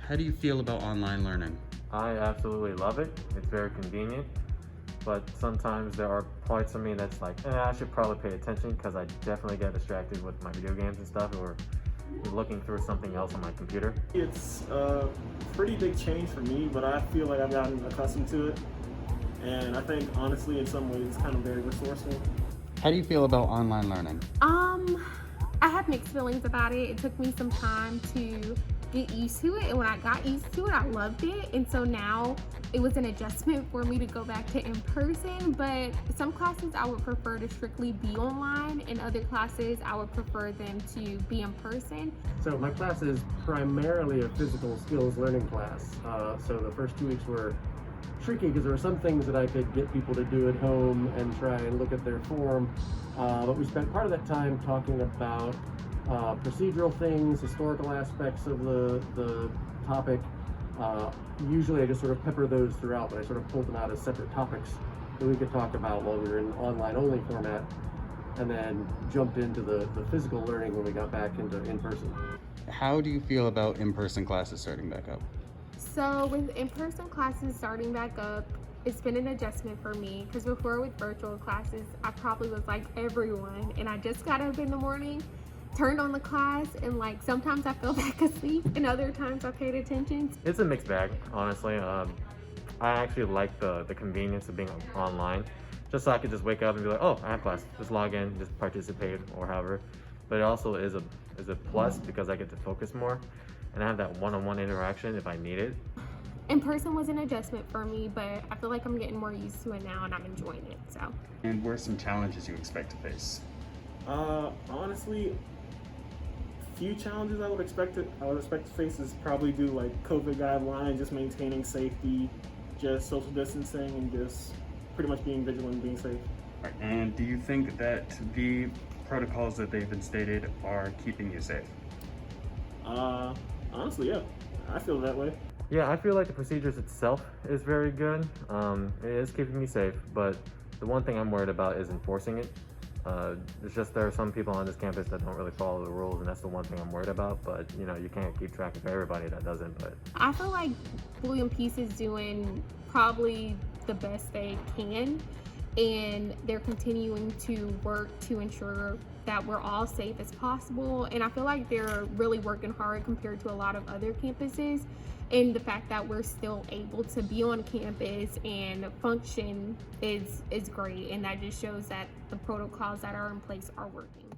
How do you feel about online learning? I absolutely love it. It's very convenient, but sometimes there are parts of me that's like, I should probably pay attention because I definitely get distracted with my video games and stuff, or looking through something else on my computer. It's a pretty big change for me, but I feel like I've gotten accustomed to it. And I think, honestly, in some ways, it's kind of very resourceful. How do you feel about online learning? I have mixed feelings about it. It took me some time to get used to it, and when I got used to it, I loved it. And so now it was an adjustment for me to go back to in person, but some classes I would prefer to strictly be online, and other classes I would prefer them to be in person. So my class is primarily a physical skills learning class. So the first 2 weeks were tricky because there were some things that I could get people to do at home and try and look at their form. But we spent part of that time talking about procedural things, historical aspects of the topic. Usually I just sort of pepper those throughout, but I sort of pulled them out as separate topics that we could talk about while we were in online only format, and then jumped into the physical learning when we got back into in-person. How do you feel about in-person classes starting back up? So with in-person classes starting back up, it's been an adjustment for me, because before with virtual classes, I probably was like everyone, and I just got up in the morning, turned on the class, and like sometimes I fell back asleep and other times I paid attention. It's a mixed bag, honestly. I actually like the convenience of being online, just so I could just wake up and be like, oh, I have class, just log in, just participate, or however. But it also is a plus because I get to focus more and I have that one-on-one interaction if I need it. In person was an adjustment for me, but I feel like I'm getting more used to it now and I'm enjoying it. So. And what are some challenges you expect to face? Honestly, few challenges I would expect to face is probably do like COVID guidelines, just maintaining safety, just social distancing, and just pretty much being vigilant and being safe. Right. And do you think that the protocols that they've been stated are keeping you safe? Honestly, yeah, I feel that way. Yeah, I feel like the procedures itself is very good. It is keeping me safe, but the one thing I'm worried about is enforcing it. It's just there are some people on this campus that don't really follow the rules, and that's the one thing I'm worried about. But you know, you can't keep track of everybody that doesn't. But I feel like Blue and Peace is doing probably the best they can, and they're continuing to work to ensure that we're all safe as possible. And I feel like they're really working hard compared to a lot of other campuses. And the fact that we're still able to be on campus and function is great. And that just shows that the protocols that are in place are working.